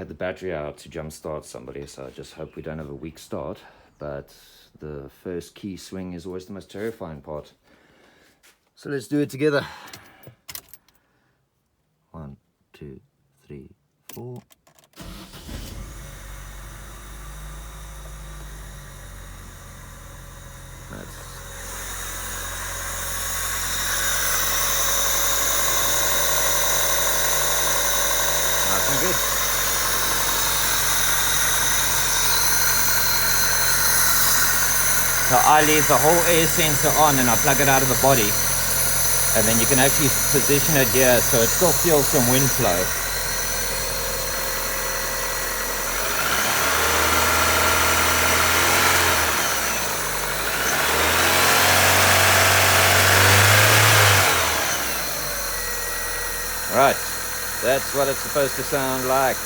had the battery out to jumpstart somebody, so I just hope we don't have a weak start. But the first key swing is always the most terrifying part. So let's do it together. 1, 2, 3, 4. That's good. So I leave the whole air sensor on and I plug it out of the body, and then you can actually position it here so it still feels some wind flow. Right, that's what it's supposed to sound like.